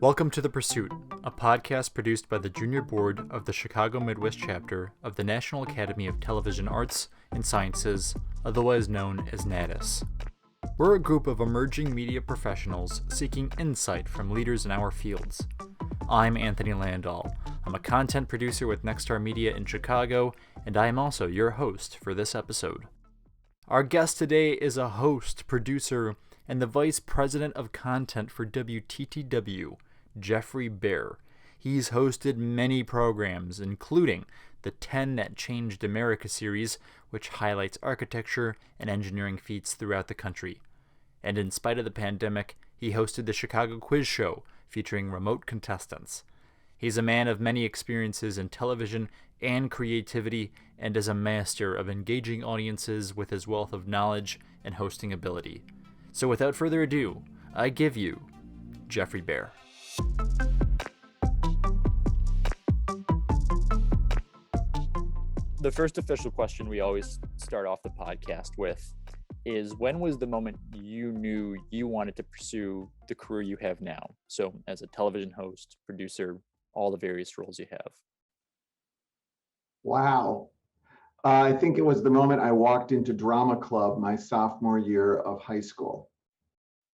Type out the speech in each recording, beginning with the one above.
Welcome to The Pursuit, a podcast produced by the Junior Board of the Chicago Midwest Chapter of the National Academy of Television Arts and Sciences, otherwise known as NATAS. We're a group of emerging media professionals seeking insight from leaders in our fields. I'm Anthony Landahl. I'm a content producer with Nexstar Media in Chicago, and I am also your host for this episode. Our guest today is a host, producer, and the Vice President of Content for WTTW, Geoffrey Baer. He's hosted many programs, including the 10 That Changed America series, which highlights architecture and engineering feats throughout the country. And in spite of the pandemic, he hosted the Chicago Quiz Show, featuring remote contestants. He's a man of many experiences in television and creativity, and is a master of engaging audiences with his wealth of knowledge and hosting ability. So without further ado, I give you Geoffrey Baer. The first official question we always start off the podcast with is, when was the moment you knew you wanted to pursue the career you have now? So as a television host, producer, all the various roles you have. Wow. I think it was the moment I walked into drama club my sophomore year of high school.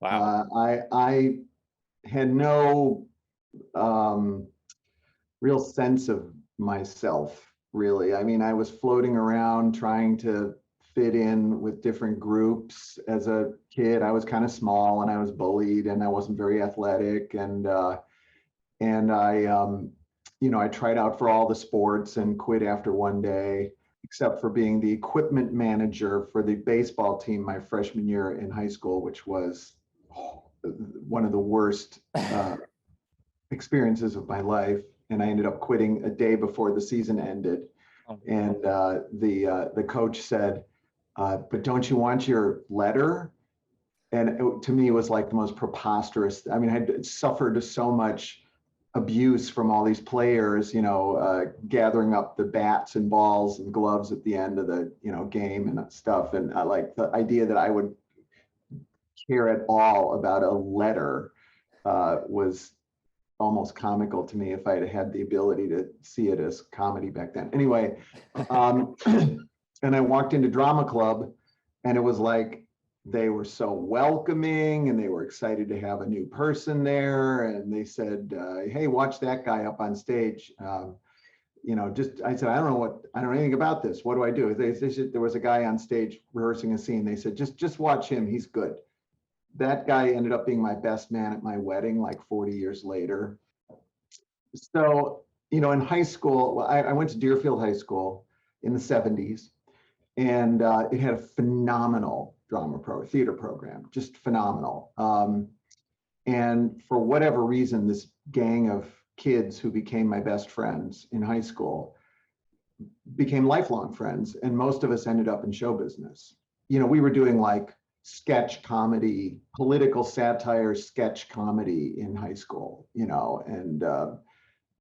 Wow. I had no real sense of myself, really. I mean, I was floating around trying to fit in with different groups. As a kid, I was kind of small and I was bullied and I wasn't very athletic. And I tried out for all the sports and quit after one day, except for being the equipment manager for the baseball team my freshman year in high school, which was one of the worst experiences of my life. And I ended up quitting a day before the season ended. And the coach said, but don't you want your letter? And to me, it was like the most preposterous. I mean, I had suffered so much abuse from all these players, gathering up the bats and balls and gloves at the end of the, game and stuff. And like the idea that I would care at all about a letter was almost comical to me if I had had the ability to see it as comedy back then. Anyway, and I walked into drama club and it was like, they were so welcoming and they were excited to have a new person there. And they said, hey, watch that guy up on stage. I said, I don't know anything about this. What do I do? They said, there was a guy on stage rehearsing a scene. They said, just watch him. He's good. That guy ended up being my best man at my wedding, like 40 years later. So, in high school, I went to Deerfield High School in the 70s, and it had a phenomenal theater program, just phenomenal. And for whatever reason, this gang of kids who became my best friends in high school became lifelong friends, and most of us ended up in show business. We were doing like sketch comedy, political satire sketch comedy in high school, and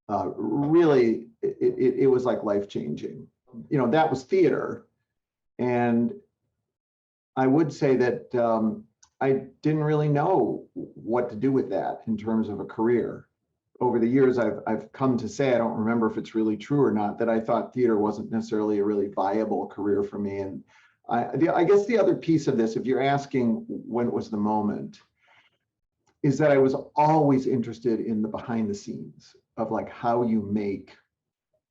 really it was like life-changing. That was theater. And I would say that I didn't really know what to do with that in terms of a career. Over the years, I've come to say, I don't remember if it's really true or not, that I thought theater wasn't necessarily a really viable career for me. And I guess the other piece of this, if you're asking when it was the moment, is that I was always interested in the behind the scenes of like how you make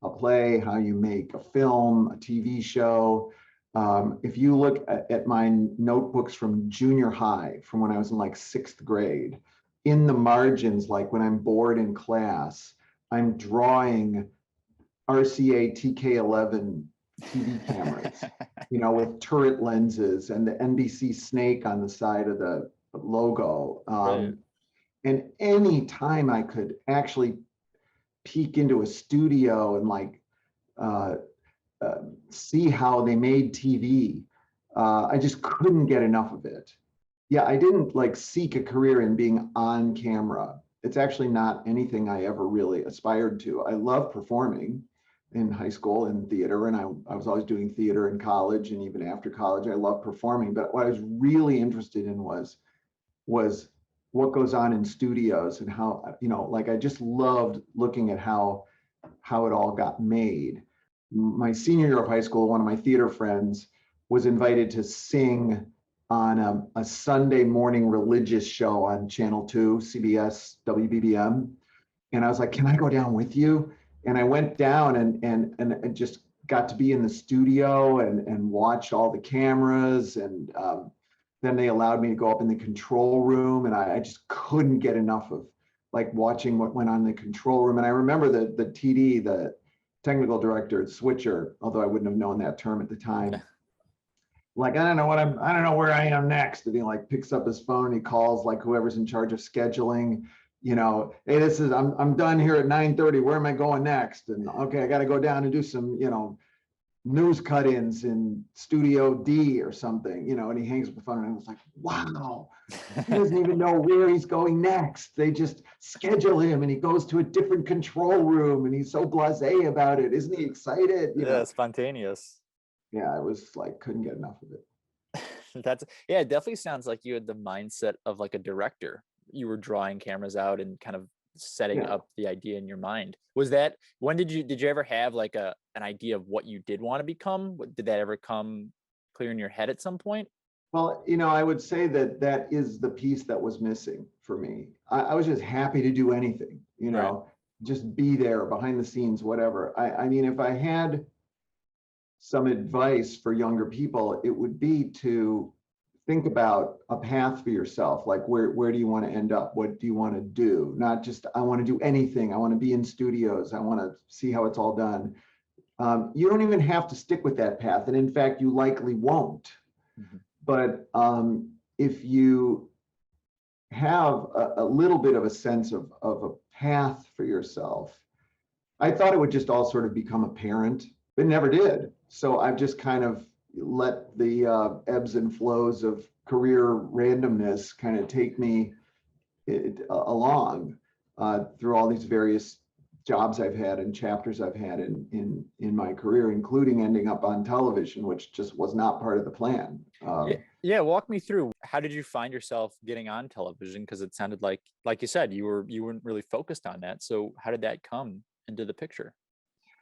a play, how you make a film, a TV show. If you look at my notebooks from junior high, from when I was in like 6th grade, in the margins, like when I'm bored in class, I'm drawing RCA TK11 TV cameras, with turret lenses and the NBC snake on the side of the logo. Right. And any time I could actually peek into a studio and like see how they made TV, I just couldn't get enough of it. Yeah, I didn't like seek a career in being on camera. It's actually not anything I ever really aspired to. I love performing in high school in theater, and I was always doing theater in college, and even after college, I loved performing. But what I was really interested in was what goes on in studios and how, like I just loved looking at how it all got made. My senior year of high school, one of my theater friends was invited to sing on a Sunday morning religious show on Channel 2, CBS, WBBM. And I was like, can I go down with you? And I went down and just got to be in the studio and watch all the cameras. And then they allowed me to go up in the control room. And I just couldn't get enough of like watching what went on in the control room. And I remember the TD, the technical director, switcher, although I wouldn't have known that term at the time. Like, I don't know where I am next. And he like picks up his phone and he calls like whoever's in charge of scheduling, hey, I'm done here at 9:30. Where am I going next? And okay, I got to go down and do some, news cut-ins in Studio D or something, and he hangs up the phone and I was like, wow, he doesn't even know where he's going next. They just schedule him and he goes to a different control room and he's so blasé about it. Isn't he excited? Spontaneous. Yeah, I was like, couldn't get enough of it. It definitely sounds like you had the mindset of like a director. You were drawing cameras out and kind of setting up the idea in your mind. Was that, when did you ever have like an idea of what you did want to become? Did that ever come clear in your head at some point? Well, I would say that is the piece that was missing for me. I was just happy to do anything, Right. Just be there behind the scenes, whatever. I mean, if I had some advice for younger people, it would be to think about a path for yourself. Like where do you want to end up? What do you want to do? Not just, I want to do anything. I want to be in studios. I want to see how it's all done. You don't even have to stick with that path. And in fact, you likely won't. Mm-hmm. But if you have a little bit of a sense of a path for yourself, I thought it would just all sort of become apparent, but it never did. So I've just kind of let the ebbs and flows of career randomness kind of take me along through all these various jobs I've had and chapters I've had in my career, including ending up on television, which just was not part of the plan. Walk me through. How did you find yourself getting on television? Because it sounded like you said, you weren't really focused on that. So how did that come into the picture?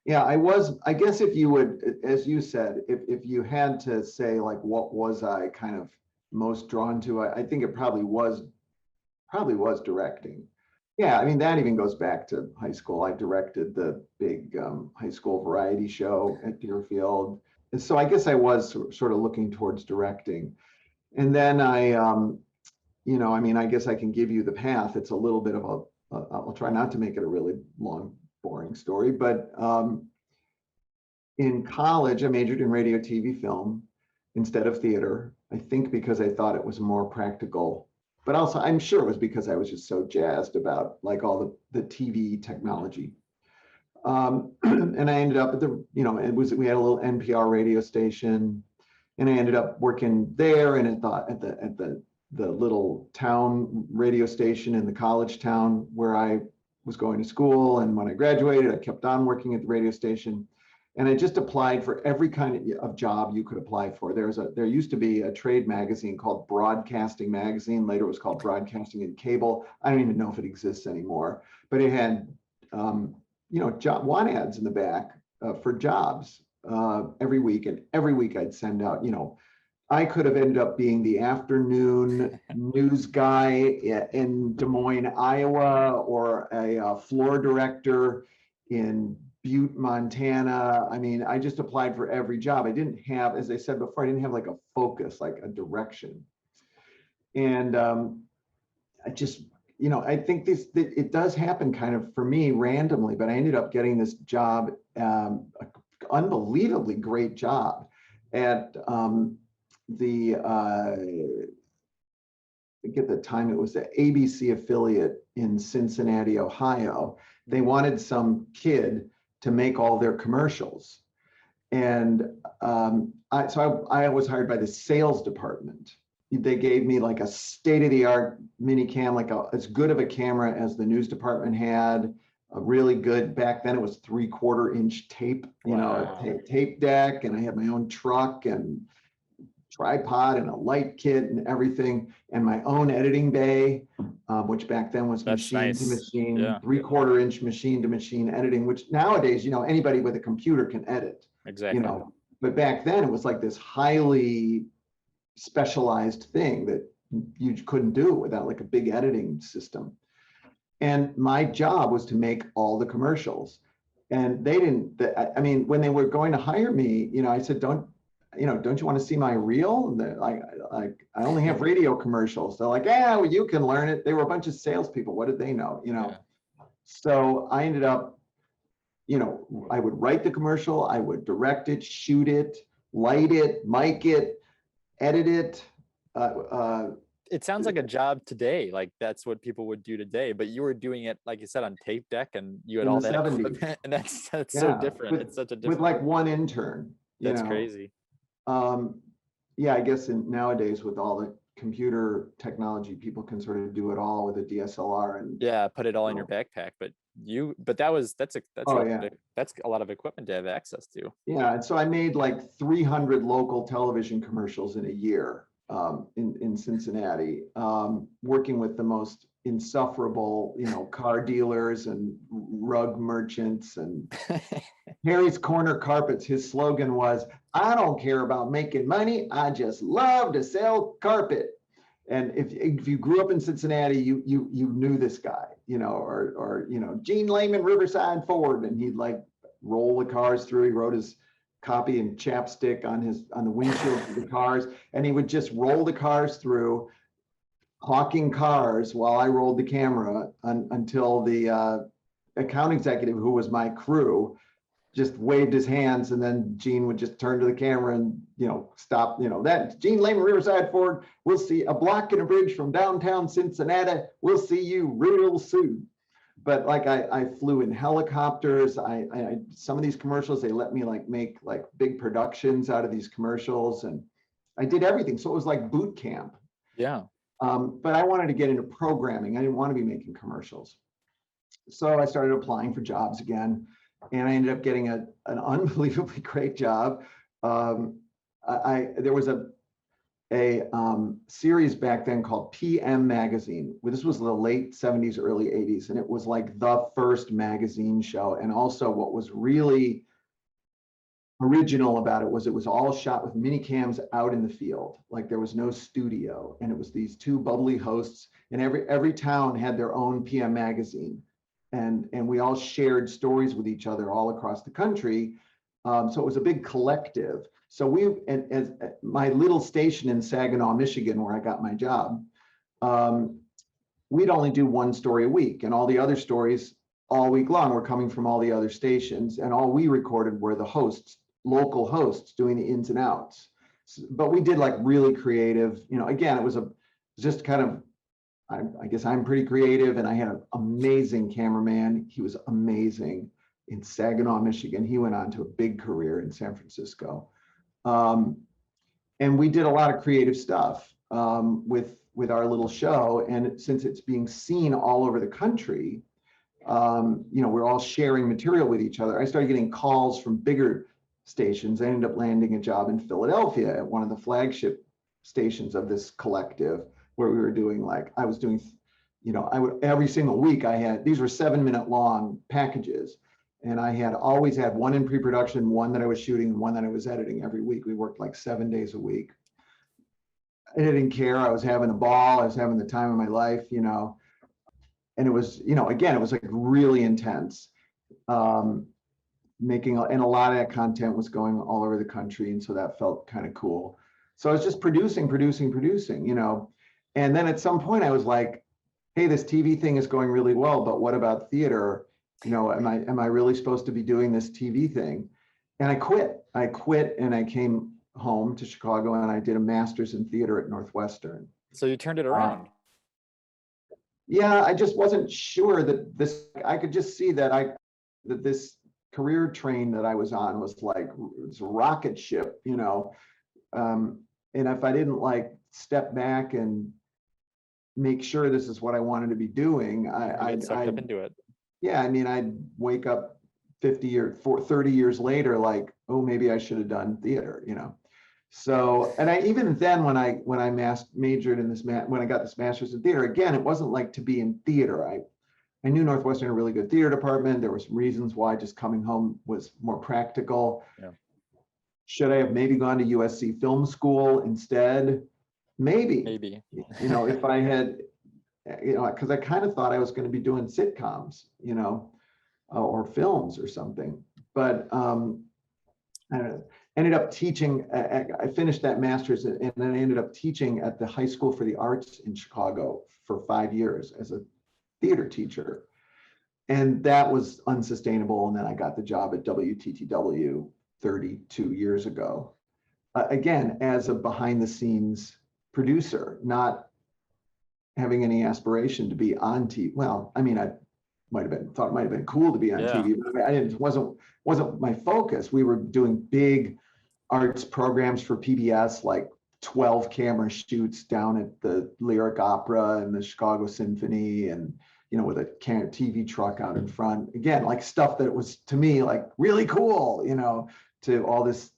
Yeah, I guess if you would, as you said, if you had to say like, what was I kind of most drawn to, I think it probably was directing. Yeah, I mean, that even goes back to high school. I directed the big high school variety show at Deerfield. And so I guess I was sort of looking towards directing. And then I mean, I guess I can give you the path. It's a little bit of I'll try not to make it a really long, boring story, but in college, I majored in radio, TV, film instead of theater. I think because I thought it was more practical, but also I'm sure it was because I was just so jazzed about like all the TV technology. And I ended up at we had a little NPR radio station, and I ended up working there and at the little town radio station in the college town where I was going to school. And when I graduated, I kept on working at the radio station. And I just applied for every kind of job you could apply for. There used to be a trade magazine called Broadcasting Magazine. Later it was called Broadcasting and Cable. I don't even know if it exists anymore, but it had job want ads in the back for jobs every week. And every week I'd send out, I could have ended up being the afternoon news guy in Des Moines, Iowa, or a floor director in Butte, Montana. I mean, I just applied for every job. I didn't have, as I said before, I didn't have like a focus, like a direction. And I just, I think it does happen kind of for me randomly, but I ended up getting this job, unbelievably great job at I think at the time it was the ABC affiliate in Cincinnati, Ohio. They wanted some kid to make all their commercials. And so I was hired by the sales department. They gave me like a state-of-the-art mini cam, like as good of a camera as the news department had, a really good, back then it was 3/4 inch tape, tape deck. And I had my own truck and tripod and a light kit and everything, and my own editing bay. which back then was That's machine nice. to machine, Yeah. 3/4 inch machine to machine editing, which nowadays, anybody with a computer can edit, Exactly. but back then it was like this highly specialized thing that you couldn't do without like a big editing system. And my job was to make all the commercials. And they didn't, I mean, when they were going to hire me, I said, don't you want to see my reel? And they're like, I only have radio commercials. They're like, yeah, well, you can learn it. They were a bunch of salespeople. What did they know? Yeah. So I ended up, I would write the commercial, I would direct it, shoot it, light it, mic it, edit it. It sounds like a job today. Like that's what people would do today, but you were doing it, like you said, on tape deck, and you had In all the that 70s. equipment, and that's so different. It's such a different. With like one intern. That's crazy. Yeah, I guess nowadays with all the computer technology, people can sort of do it all with a DSLR and put it all in your backpack. But that's a lot of equipment to have access to. Yeah, and so I made like 300 local television commercials in a year in Cincinnati, working with the most insufferable, car dealers and rug merchants and Harry's Corner Carpets. His slogan was, I don't care about making money. I just love to sell carpet. And if you grew up in Cincinnati, you knew this guy, or Gene Lehman, Riverside Ford, and he'd like roll the cars through. He wrote his copy in chapstick on the windshield of the cars, and he would just roll the cars through, hawking cars while I rolled the camera until the account executive, who was my crew, just waved his hands, and then Gene would just turn to the camera and stop. That Gene Lehman, Riverside Ford. We'll see a block and a bridge from downtown Cincinnati. We'll see you real soon. But like I flew in helicopters. I some of these commercials, they let me like make like big productions out of these commercials, and I did everything. So it was like boot camp. Yeah. But I wanted to get into programming. I didn't want to be making commercials. So I started applying for jobs again, and I ended up getting an unbelievably great job. There was a series back then called PM Magazine. This was the late 70s, early 80s, and it was like the first magazine show. And also what was really original about it was all shot with mini cams out in the field. Like there was no studio, and it was these two bubbly hosts, and every town had their own PM magazine, and we all shared stories with each other all across the country. So it was a big collective. So as my little station in Saginaw, Michigan, where I got my job, we'd only do one story a week, and all the other stories all week long were coming from all the other stations, and all we recorded were the hosts, local hosts, doing the ins and outs. But we did like really creative, again, it was just kind of, I guess I'm pretty creative, and I had an amazing cameraman. He was amazing in Saginaw, Michigan. He went on to a big career in San Francisco. And we did a lot of creative stuff with our little show. And since it's being seen all over the country, we're all sharing material with each other. I started getting calls from bigger stations. I ended up landing a job in Philadelphia at one of the flagship stations of this collective, where we were doing every single week these were 7-minute long packages. And I always had one in pre-production, one that I was shooting, and one that I was editing every week. We worked like 7 days a week. I didn't care. I was having a ball. I was having the time of my life, and it was, again, it was like really intense. And a lot of that content was going all over the country. And so that felt kind of cool. So I was just producing. And then at some point I was like, hey, this TV thing is going really well, but what about theater? Am I really supposed to be doing this TV thing? And I quit and I came home to Chicago, and I did a master's in theater at Northwestern. So you turned it around. Yeah, I just wasn't sure that I could just see that this career train that I was on was like, it's a rocket ship, and if I didn't like step back and make sure this is what I wanted to be doing, I'd sucked up into it. Yeah, I mean, I'd wake up 30 years later, like, oh, maybe I should have done theater, So, and I even then when I majored in this when I got this master's in theater, again, it wasn't like to be in theater. I knew Northwestern had a really good theater department. There were some reasons why just coming home was more practical. Yeah. Should I have maybe gone to USC Film School instead? Maybe. Maybe. You know, if I had, you know, because I kind of thought I was going to be doing sitcoms, you know, or films or something. But I don't know. Ended up teaching. I finished that master's, and then I ended up teaching at the High School for the Arts in Chicago for 5 years as a theater teacher, and that was unsustainable. And then I got the job at WTTW 32 years ago, again as a behind-the-scenes producer, not having any aspiration to be on TV. Well, I mean, I thought it might have been cool to be on TV, but I didn't. Wasn't my focus. We were doing big arts programs for PBS, like 12 camera shoots down at the Lyric Opera and the Chicago Symphony, and you know, with a TV truck out in front. Again, like stuff that was to me like really cool, you know, to all this.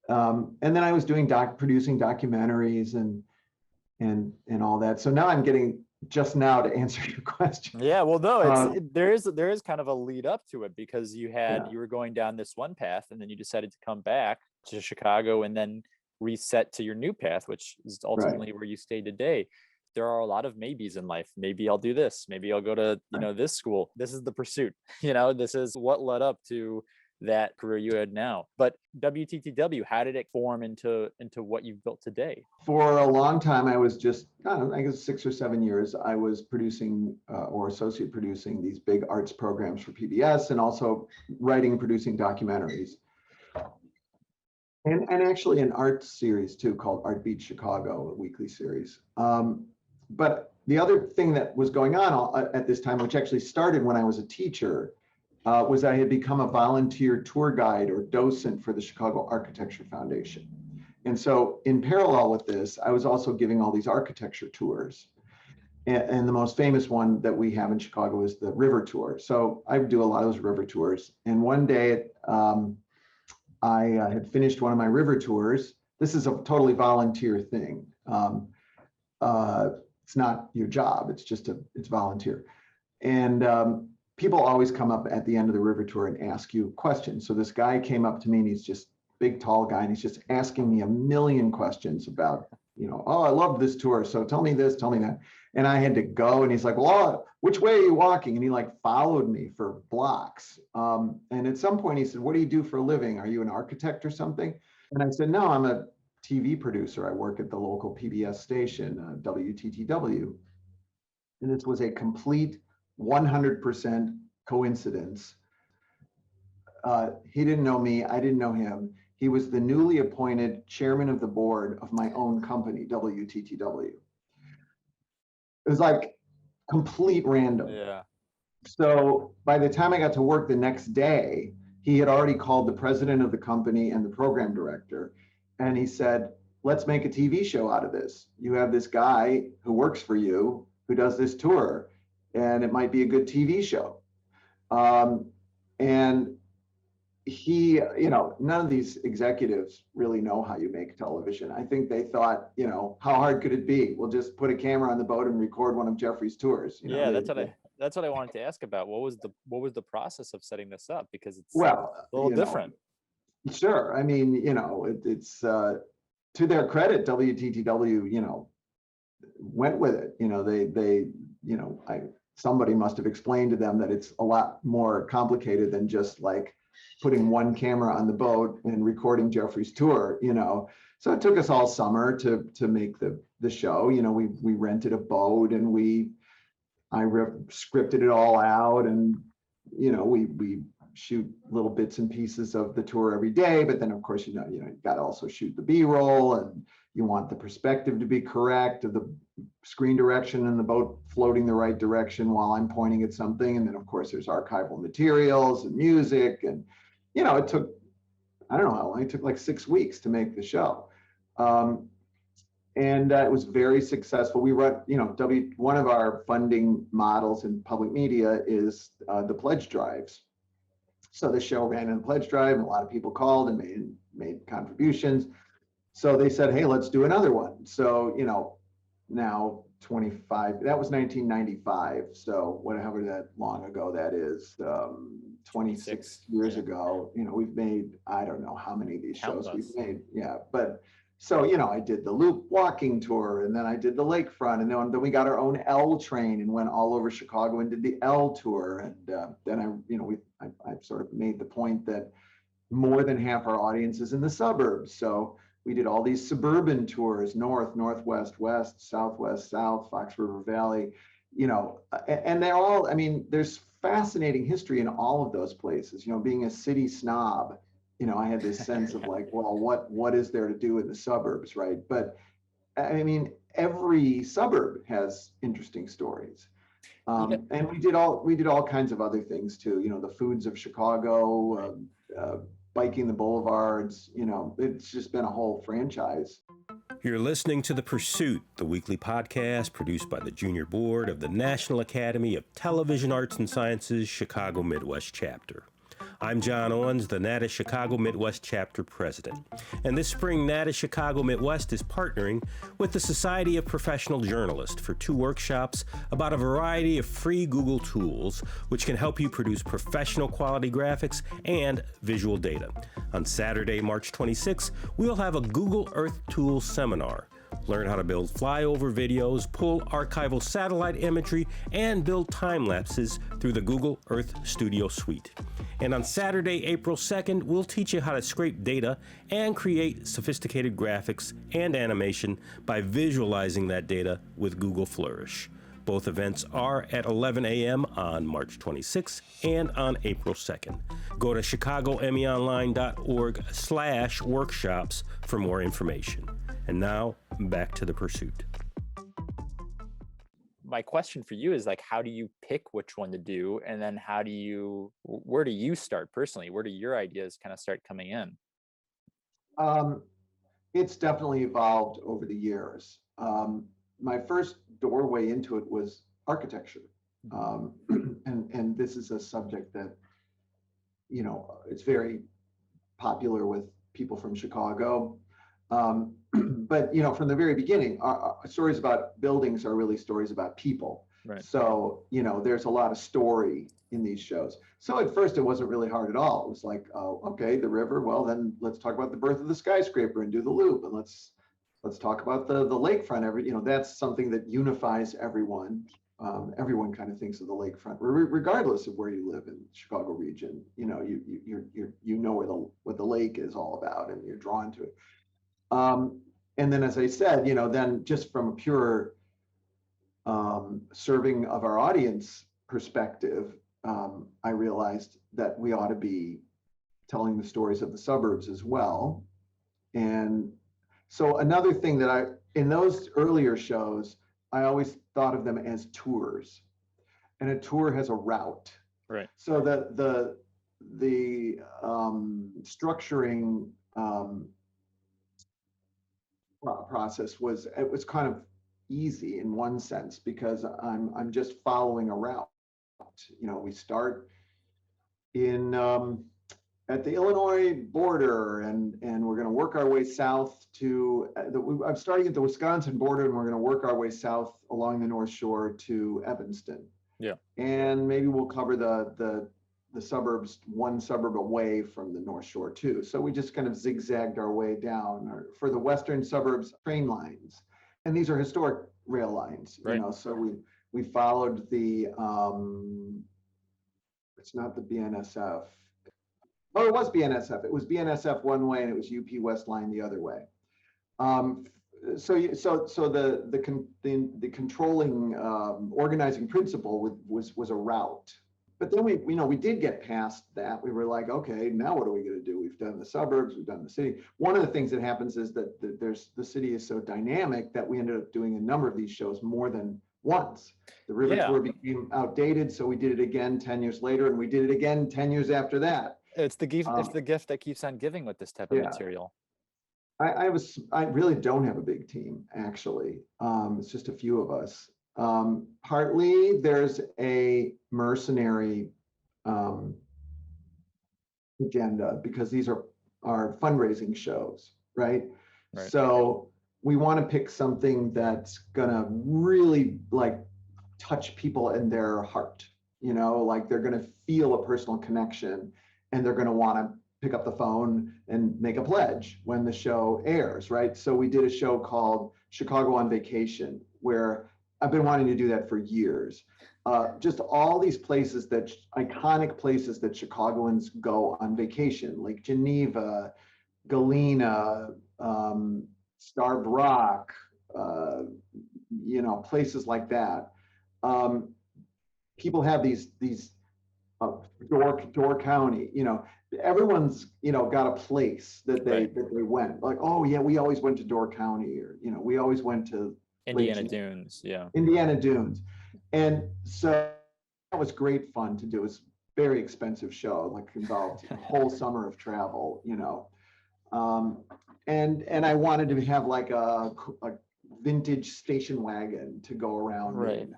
And then I was doing producing documentaries and all that. So now I'm getting just now to answer your question. Yeah, well, no, there is kind of a lead up to it, because you were going down this one path, and then you decided to come back to Chicago and then reset to your new path, which is ultimately where you stay today. There are a lot of maybes in life. Maybe I'll do this. Maybe I'll go to, you know, this school. This is the pursuit. You know, this is what led up to that career you had now. But WTTW, how did it form into what you've built today? For a long time, I was just, I guess 6 or 7 years, I was producing or associate producing these big arts programs for PBS, and also writing and producing documentaries. And actually an art series too, called Art Beat Chicago, a weekly series. But the other thing that was going on at this time, which actually started when I was a teacher, was I had become a volunteer tour guide or docent for the Chicago Architecture Foundation. And so in parallel with this, I was also giving all these architecture tours. And the most famous one that we have in Chicago is the river tour. So I do a lot of those river tours. And one day I had finished one of my river tours. This is a totally volunteer thing. It's not your job, it's volunteer. And people always come up at the end of the river tour and ask you questions. So this guy came up to me, and he's just big, tall guy, and he's just asking me a million questions about, you know, oh, I love this tour, so tell me this, tell me that. And I had to go, and he's like, well, which way are you walking? And he like followed me for blocks. And at some point he said, what do you do for a living? Are you an architect or something? And I said, no, I'm a TV producer. I work at the local PBS station, WTTW. And this was a complete 100% coincidence. He didn't know me, I didn't know him. He was the newly appointed chairman of the board of my own company, WTTW. It was like complete random. Yeah. So by the time I got to work the next day, he had already called the president of the company and the program director. And he said, let's make a TV show out of this. You have this guy who works for you, who does this tour, and it might be a good TV show. And he, you know, none of these executives really know how you make television. I think they thought, you know, how hard could it be? We'll just put a camera on the boat and record one of Geoffrey's tours. You know, yeah, that's what I wanted to ask about. What was the process of setting this up? Because it's a little different. Sure. I mean, you know, it's to their credit, WTTW, you know, went with it. You know, they, you know, somebody must have explained to them that it's a lot more complicated than just like putting one camera on the boat and recording Geoffrey's tour, you know. So it took us all summer to make the show. You know, we rented a boat, and I scripted it all out, and you know, we shoot little bits and pieces of the tour every day. But then of course, you got to also shoot the B-roll, and you want the perspective to be correct, of the screen direction and the boat floating the right direction while I'm pointing at something. And then of course there's archival materials and music, and you know, it took, I don't know how long, it took like 6 weeks to make the show. And it was very successful. We run, you know, one of our funding models in public media is the pledge drives. So the show ran in the pledge drive, and a lot of people called and made contributions. So they said, hey, let's do another one. So, now 25, that was 1995. So whatever that long ago that is, 26 years ago, we've made, I don't know how many of these shows we've made. Yeah. But so, I did the Loop walking tour, and then I did the lakefront, and then we got our own L train and went all over Chicago and did the L tour. And then I sort of made the point that more than half our audience is in the suburbs. So we did all these suburban tours, north, northwest, west, southwest, south, Fox River Valley, and they're all, there's fascinating history in all of those places. Being a city snob, I had this sense of like, well, what is there to do in the suburbs, right? But every suburb has interesting stories. And we did all kinds of other things too, the foods of Chicago, biking the boulevards, it's just been a whole franchise. You're listening to The Pursuit, the weekly podcast produced by the Junior Board of the National Academy of Television Arts and Sciences, Chicago Midwest Chapter. I'm John Owens, the NATA Chicago Midwest Chapter President. And this spring, NATA Chicago Midwest is partnering with the Society of Professional Journalists for 2 workshops about a variety of free Google tools which can help you produce professional quality graphics and visual data. On Saturday, March 26th, we'll have a Google Earth Tools seminar. Learn how to build flyover videos, pull archival satellite imagery, and build time lapses through the Google Earth Studio Suite. And on Saturday, April 2nd, we'll teach you how to scrape data and create sophisticated graphics and animation by visualizing that data with Google Flourish. Both events are at 11 a.m. on March 26th and on April 2nd. Go to chicagomeonline.org/workshops for more information. And now, back to The Pursuit. My question for you is like, how do you pick which one to do? And then where do you start personally? Where do your ideas kind of start coming in? It's definitely evolved over the years. My first doorway into it was architecture. And this is a subject that, it's very popular with people from Chicago. But from the very beginning, our stories about buildings are really stories about people. Right. So there's a lot of story in these shows. So at first it wasn't really hard at all. It was like, oh, okay, the river. Well, then let's talk about the birth of the skyscraper and do the loop, and let's talk about the lakefront. That's something that unifies everyone. Everyone kind of thinks of the lakefront, regardless of where you live in the Chicago region. You know what the lake is all about, and you're drawn to it. And then, as I said, then just from a pure serving of our audience perspective, I realized that we ought to be telling the stories of the suburbs as well. And so another thing that in those earlier shows, I always thought of them as tours, and a tour has a route. Right. So the structuring process was kind of easy in one sense, because I'm just following a route. We start in at the Illinois border, and we're going to work our way south to I'm starting at the Wisconsin border, and we're going to work our way south along the North Shore to Evanston. Yeah. And maybe we'll cover the suburbs, one suburb away from the North Shore too. So we just kind of zigzagged our way down. For the western suburbs, train lines, and these are historic rail lines. Right. So we followed the it's not the BNSF. Oh, it was BNSF. It was BNSF one way, and it was UP West Line the other way. So the controlling organizing principle was a route. But then we did get past that. We were like, okay, now what are we going to do? We've done the suburbs, we've done the city. One of the things that happens is that the city is so dynamic that we ended up doing a number of these shows more than once. The river tour became outdated, so we did it again 10 years later, and we did it again 10 years after that. It's the gift. It's the gift that keeps on giving with this type of material. I really don't have a big team, actually. It's just a few of us. Partly there's a mercenary agenda, because these are fundraising shows, right? Right. So we want to pick something that's gonna really like touch people in their heart, like they're gonna feel a personal connection, and they're gonna want to pick up the phone and make a pledge when the show airs, right? So we did a show called Chicago on Vacation, where I've been wanting to do that for years. Just all these places iconic places that Chicagoans go on vacation, like Geneva, Galena, Starved Rock, places like that. People have these Door County, everyone's got a place that they went. Like, oh yeah, we always went to Door County, or we always went to Indiana Dunes. Yeah. Indiana Dunes. And so that was great fun to do. It was a very expensive show, like involved a whole summer of travel, and I wanted to have like a vintage station wagon to go around, right?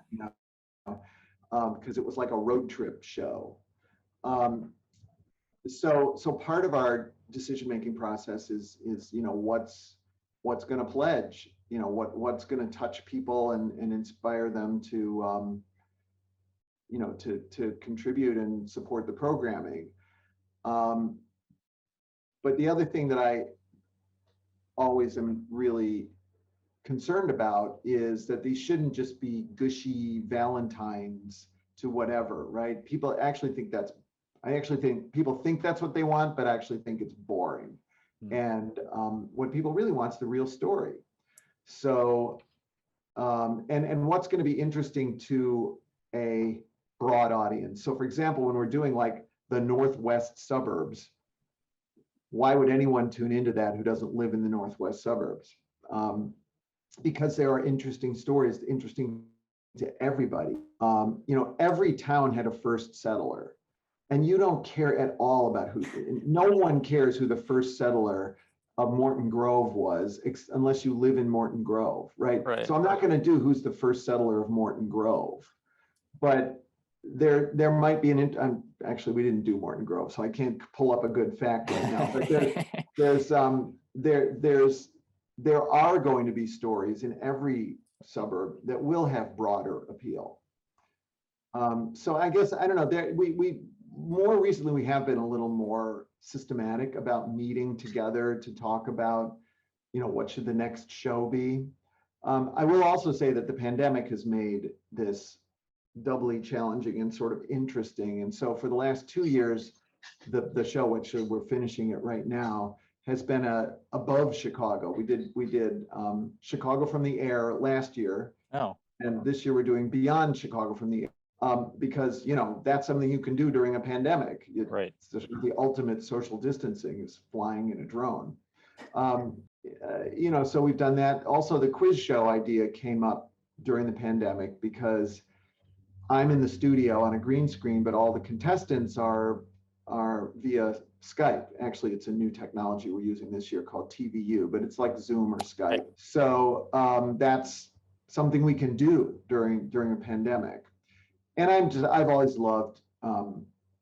Because it was like a road trip show. So part of our decision-making process is what's going to pledge, what's going to touch people and inspire them to to contribute and support the programming. But the other thing that I always am really concerned about is that these shouldn't just be gushy Valentines to whatever, right? People actually think people think that's what they want, but actually think it's boring. And what people really want is the real story. So, and what's going to be interesting to a broad audience. So for example, when we're doing like the Northwest suburbs, why would anyone tune into that who doesn't live in the Northwest suburbs? Because there are interesting stories, interesting to everybody. Every town had a first settler, and you don't care at all about no one cares who the first settler of Morton Grove was, unless you live in Morton Grove, right? So I'm not going to do who's the first settler of Morton Grove, but there might be actually, we didn't do Morton Grove, so I can't pull up a good fact right now, but there are going to be stories in every suburb that will have broader appeal. So I guess, I don't know, we more recently, we have been a little more systematic about meeting together to talk about, what should the next show be. I will also say that the pandemic has made this doubly challenging and sort of interesting. And so for the last 2 years, the show, which we're finishing it right now, has been above Chicago. We did Chicago from the Air last year. Oh. And this year we're doing Beyond Chicago from the Air. Because that's something you can do during a pandemic. Right. The ultimate social distancing is flying in a drone. So we've done that. Also, the quiz show idea came up during the pandemic because I'm in the studio on a green screen, but all the contestants are via Skype. Actually, it's a new technology we're using this year called TVU, but it's like Zoom or Skype. So that's something we can do during a pandemic. And I've always loved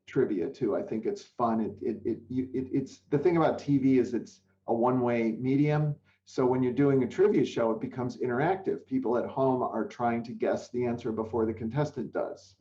trivia too. I think it's fun. It's the thing about TV is it's a one-way medium. So when you're doing a trivia show, it becomes interactive. People at home are trying to guess the answer before the contestant does,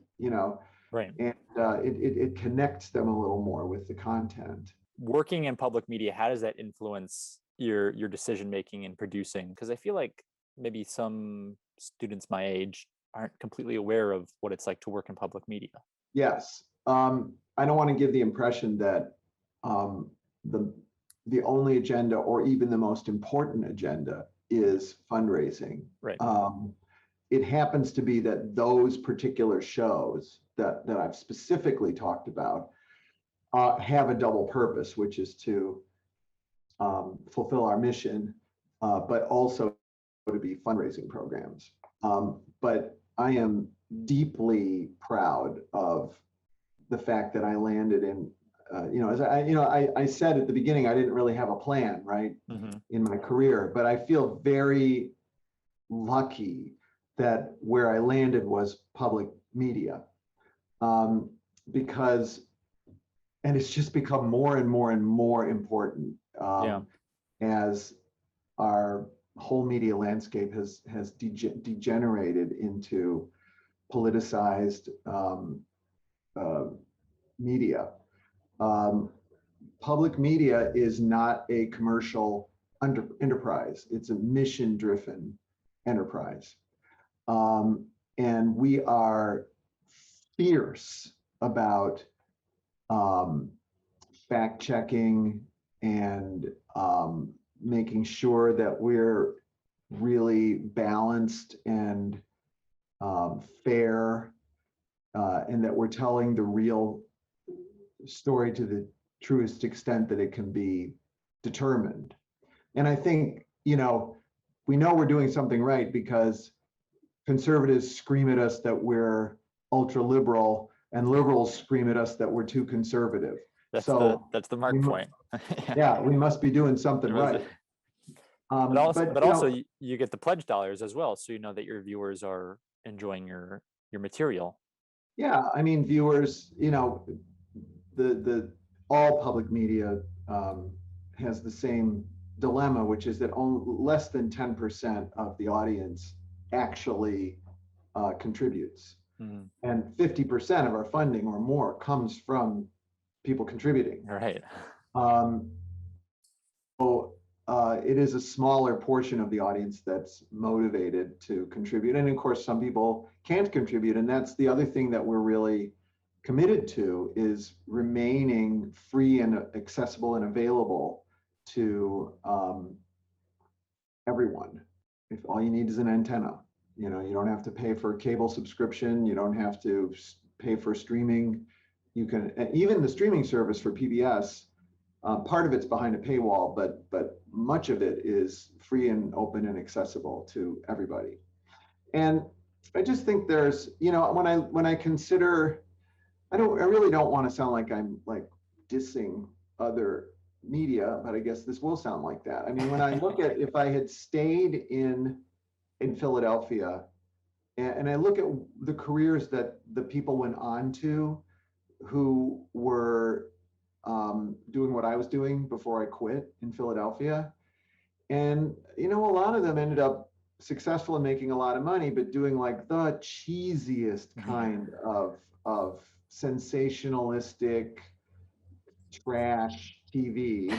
Right. And it connects them a little more with the content. Working in public media, how does that influence your decision-making and producing? Because I feel like maybe some students my age aren't completely aware of what it's like to work in public media. Yes. I don't want to give the impression that the only agenda or even the most important agenda is fundraising. Right. It happens to be that those particular shows that I've specifically talked about have a double purpose, which is to fulfill our mission, but also to be fundraising programs. But I am deeply proud of the fact that I landed in, as I said at the beginning, I didn't really have a plan, right, in my career, but I feel very lucky that where I landed was public media, because, and it's just become more and more and more important as our whole media landscape has degenerated into politicized media. Public media is not a commercial enterprise. It's a mission-driven enterprise. And we are fierce about fact-checking and making sure that we're really balanced and fair, and that we're telling the real story to the truest extent that it can be determined. And I think, we know we're doing something right because conservatives scream at us that we're ultra liberal, and liberals scream at us that we're too conservative. That's the mark point. Yeah, we must be doing something right. But also you get the pledge dollars as well, so you know that your viewers are enjoying your material. Yeah, I mean, viewers, the all public media has the same dilemma, which is that less than 10% of the audience actually contributes. Mm-hmm. And 50% of our funding or more comes from people contributing. Right. So it is a smaller portion of the audience that's motivated to contribute. And of course, some people can't contribute. And that's the other thing that we're really committed to, is remaining free and accessible and available to everyone. If all you need is an antenna, you don't have to pay for a cable subscription. You don't have to pay for streaming. You can, even the streaming service for PBS, part of it's behind a paywall, but much of it is free and open and accessible to everybody. And I just think there's, when I consider, I really don't want to sound like I'm like dissing other media, but I guess this will sound like that. I mean, when I look at, if I had stayed in Philadelphia, and I look at the careers that the people went on to who were doing what I was doing before I quit in Philadelphia. And, a lot of them ended up successful in making a lot of money, but doing like the cheesiest kind of sensationalistic trash TV,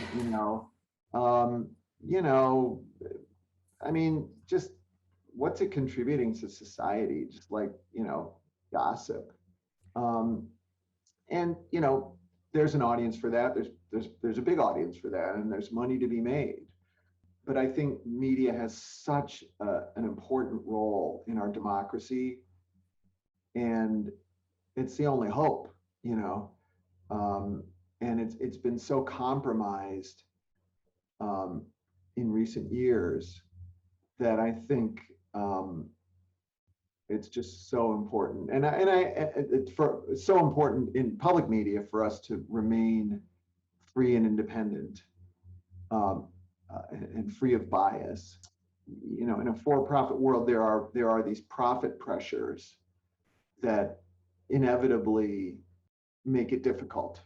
I mean, just what's it contributing to society? Just like, gossip. And, there's an audience for that. There's a big audience for that, and there's money to be made. But I think media has such an important role in our democracy, and it's the only hope, and it's been so compromised in recent years that I think it's just so important, it's so important in public media for us to remain free and independent, and free of bias. In a for-profit world, there are these profit pressures that inevitably make it difficult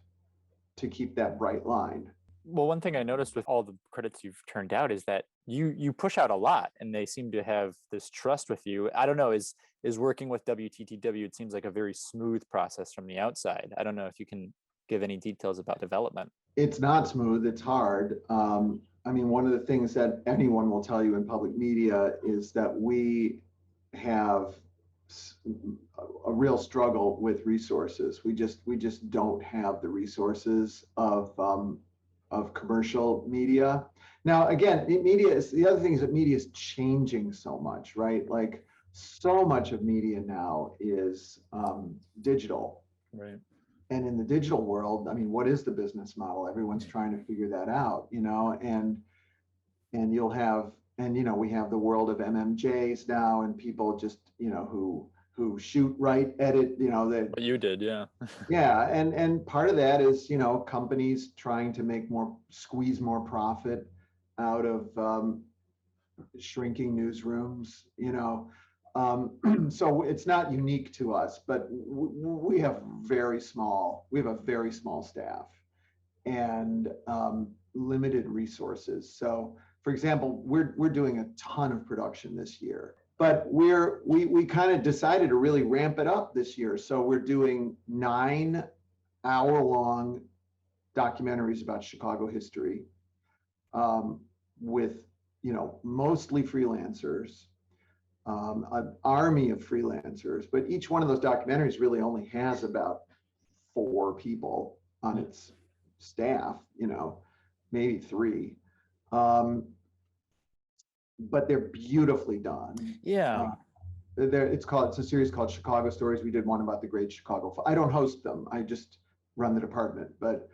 to keep that bright line. Well, one thing I noticed with all the credits you've turned out is that you push out a lot, and they seem to have this trust with you. I don't know, is working with WTTW, it seems like a very smooth process from the outside. I don't know if you can give any details about development. It's not smooth, it's hard. I mean, one of the things that anyone will tell you in public media is that we have a real struggle with resources. We just don't have the resources of commercial media. Now, again, the other thing is that media is changing so much, right? Like, so much of media now is digital. Right. And in the digital world, I mean, what is the business model? Everyone's trying to figure that out, and you'll have, we have the world of MMJs now, and people just, who shoot, write, edit, What you did, yeah. Yeah, and part of that is, companies trying to squeeze more profit out of shrinking newsrooms, so it's not unique to us, but we have a very small staff and limited resources. So For example, we're doing a ton of production this year, but we kind of decided to really ramp it up this year. So we're doing 9-hour-long documentaries about Chicago history, with, mostly freelancers, an army of freelancers, but each one of those documentaries really only has about 4 people on its staff, maybe 3. But they're beautifully done. Yeah. It's a series called Chicago Stories. We did one about the Great Chicago Fire. I don't host them. I just run the department, but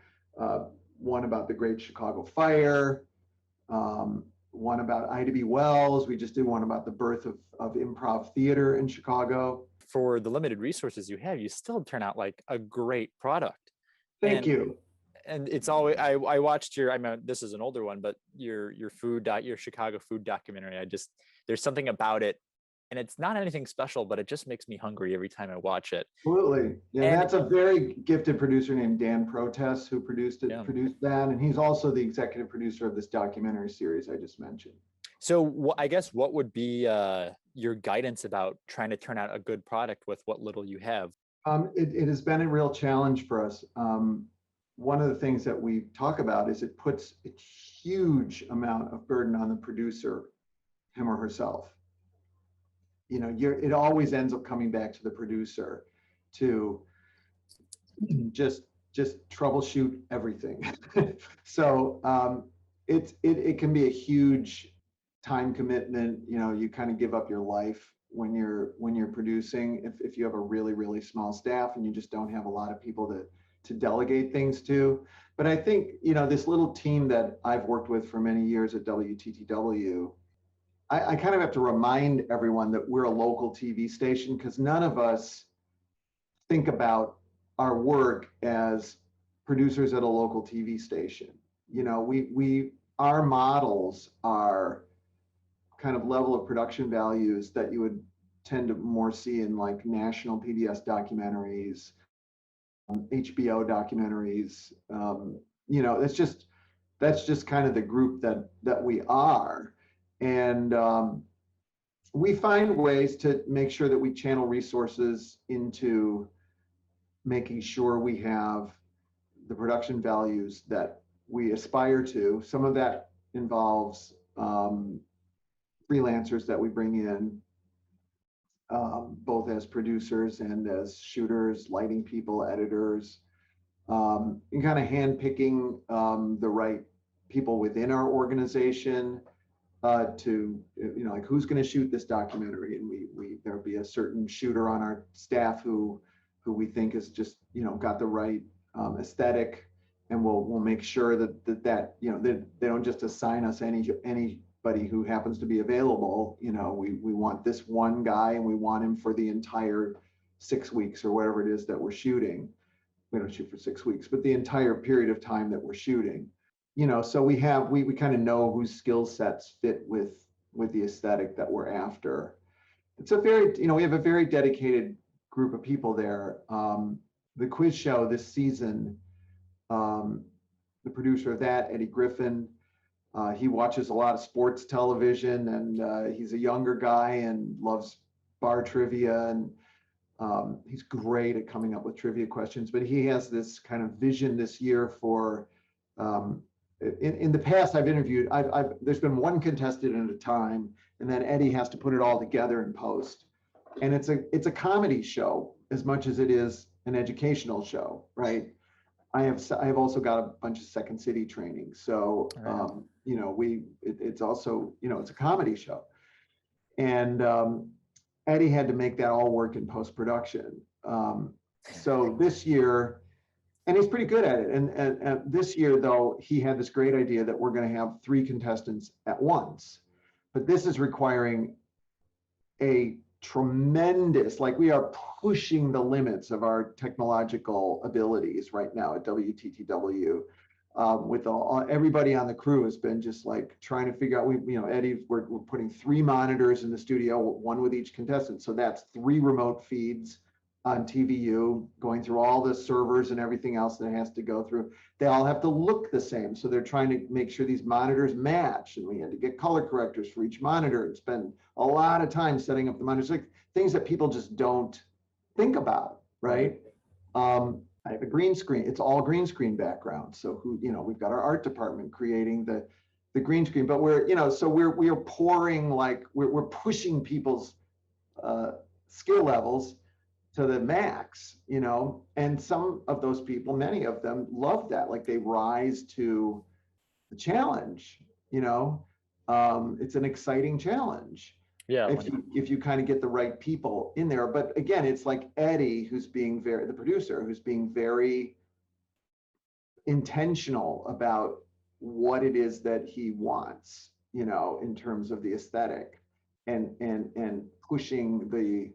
one about the Great Chicago Fire, one about Ida B. Wells. We just did one about the birth of improv theater in Chicago. For the limited resources you have, you still turn out like a great product. Thank you. And it's always, I watched this is an older one, but your Chicago food documentary. There's something about it, and it's not anything special, but it just makes me hungry every time I watch it. Absolutely. Yeah, and that's a very gifted producer named Dan Protest who produced that. And he's also the executive producer of this documentary series I just mentioned. So I guess what would be your guidance about trying to turn out a good product with what little you have? It has been a real challenge for us. One of the things that we talk about is it puts a huge amount of burden on the producer, him or herself. It always ends up coming back to the producer to just troubleshoot everything. So it can be a huge time commitment. You kind of give up your life when you're producing, if you have a really, really small staff and you just don't have a lot of people to delegate things to. But I think, this little team that I've worked with for many years at WTTW, I kind of have to remind everyone that we're a local TV station, because none of us think about our work as producers at a local TV station. Our models are kind of level of production values that you would tend to more see in like national PBS documentaries, HBO documentaries. That's just kind of the group that we are. And we find ways to make sure that we channel resources into making sure we have the production values that we aspire to. Some of that involves freelancers that we bring in, both as producers and as shooters, lighting people, editors, and kind of handpicking the right people within our organization to, like who's going to shoot this documentary. And there'll be a certain shooter on our staff who we think is just, got the right aesthetic, and we'll make sure that they don't just assign us anybody who happens to be available. We want this one guy, and we want him for the entire 6 weeks or whatever it is that we're shooting. We don't shoot for 6 weeks, but the entire period of time that we're shooting. So we kind of know whose skill sets fit with the aesthetic that we're after. It's a very, we have a very dedicated group of people there. The quiz show this season, the producer of that, Eddie Griffin, he watches a lot of sports television, and he's a younger guy and loves bar trivia, and he's great at coming up with trivia questions. But he has this kind of vision this year for, in the past I've interviewed, there's been one contestant at a time, and then Eddie has to put it all together in post. And it's a comedy show as much as it is an educational show, right? I have also got a bunch of Second City training, so it's also, it's a comedy show, and Eddie had to make that all work in post production. So this year, and he's pretty good at it. And this year, though, he had this great idea that we're going to have 3 contestants at once, but this is requiring a tremendous, we are pushing the limits of our technological abilities right now at WTTW. With everybody on the crew has been just trying to figure out, Eddie, we're putting 3 monitors in the studio, 1 with each contestant. So that's 3 remote feeds on TVU, going through all the servers and everything else that it has to go through. They all have to look the same. So they're trying to make sure these monitors match. And we had to get color correctors for each monitor and spend a lot of time setting up the monitors, like things that people just don't think about, right? I have a green screen. It's all green screen background. So we've got our art department creating the green screen, but we're pouring, like we're pushing people's skill levels to the max, and some of those people, many of them love that. Like they rise to the challenge, it's an exciting challenge. Yeah. If you kind of get the right people in there. But again, it's like Eddie, the producer, who's being very intentional about what it is that he wants, in terms of the aesthetic and pushing the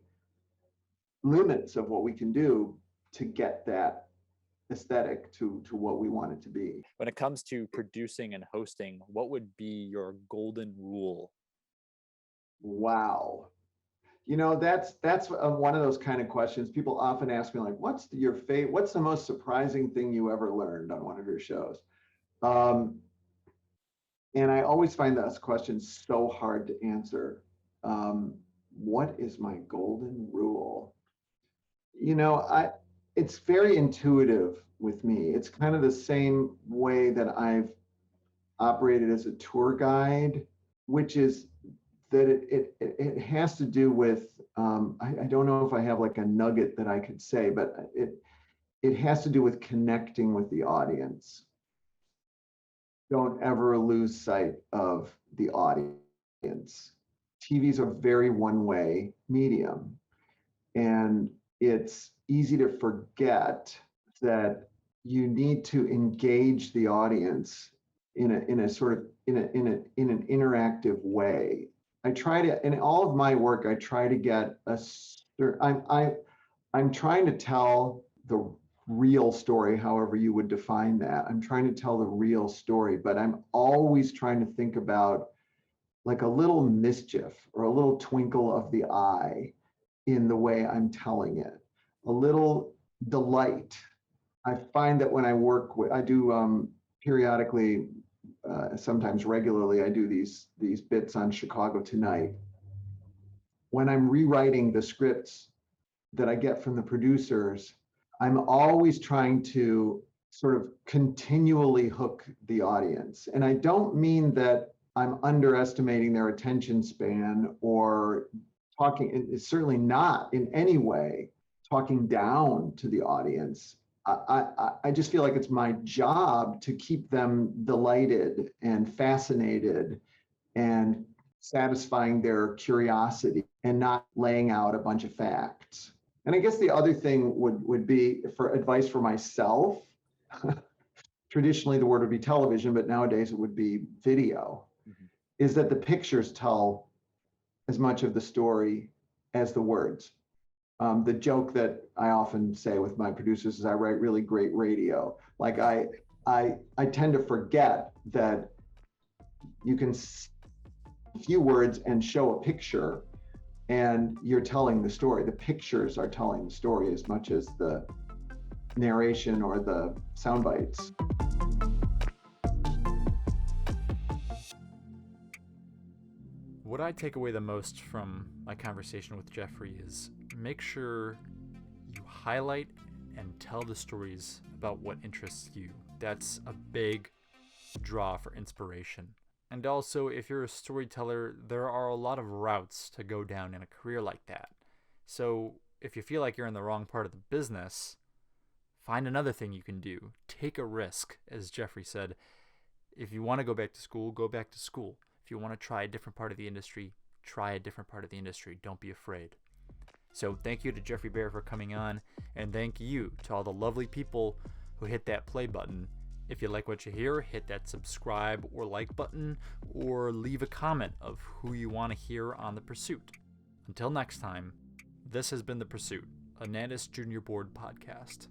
limits of what we can do to get that aesthetic to what we want it to be. When it comes to producing and hosting, what would be your golden rule? Wow. That's one of those kind of questions people often ask me, like, what's the most surprising thing you ever learned on one of your shows? And I always find those questions so hard to answer. What is my golden rule? It's very intuitive with me. It's kind of the same way that I've operated as a tour guide, which is that it has to do with, I don't know if I have like a nugget that I could say, but it has to do with connecting with the audience. Don't ever lose sight of the audience. TV's a very one-way medium, and it's easy to forget that you need to engage the audience in an interactive way. I try to, in all of my work, I try to get I'm trying to tell the real story, however you would define that. I'm trying to tell the real story, but I'm always trying to think about like a little mischief or a little twinkle of the eye in the way I'm telling it, a little delight. I find that when I do periodically, sometimes regularly, I do these bits on Chicago Tonight. When I'm rewriting the scripts that I get from the producers, I'm always trying to sort of continually hook the audience. And I don't mean that I'm underestimating their attention span or talking, it's certainly not in any way talking down to the audience. I just feel like it's my job to keep them delighted and fascinated and satisfying their curiosity and not laying out a bunch of facts. And I guess the other thing would be for advice for myself. Traditionally, the word would be television, but nowadays it would be video, is that the pictures tell as much of the story as the words. The joke that I often say with my producers is I write really great radio. Like I tend to forget that you can see a few words and show a picture and you're telling the story. The pictures are telling the story as much as the narration or the sound bites. What I take away the most from my conversation with Geoffrey is make sure you highlight and tell the stories about what interests you. That's a big draw for inspiration. And also, if you're a storyteller, there are a lot of routes to go down in a career like that. So if you feel like you're in the wrong part of the business, find another thing you can do. Take a risk, as Geoffrey said. If you want to go back to school, go back to school. If you want to try a different part of the industry, try a different part of the industry. Don't be afraid. So thank you to Geoffrey Baer for coming on, and thank you to all the lovely people who hit that play button. If you like what you hear, hit that subscribe or like button, or leave a comment of who you want to hear on The Pursuit. Until next time, this has been The Pursuit, a Natus Junior Board podcast.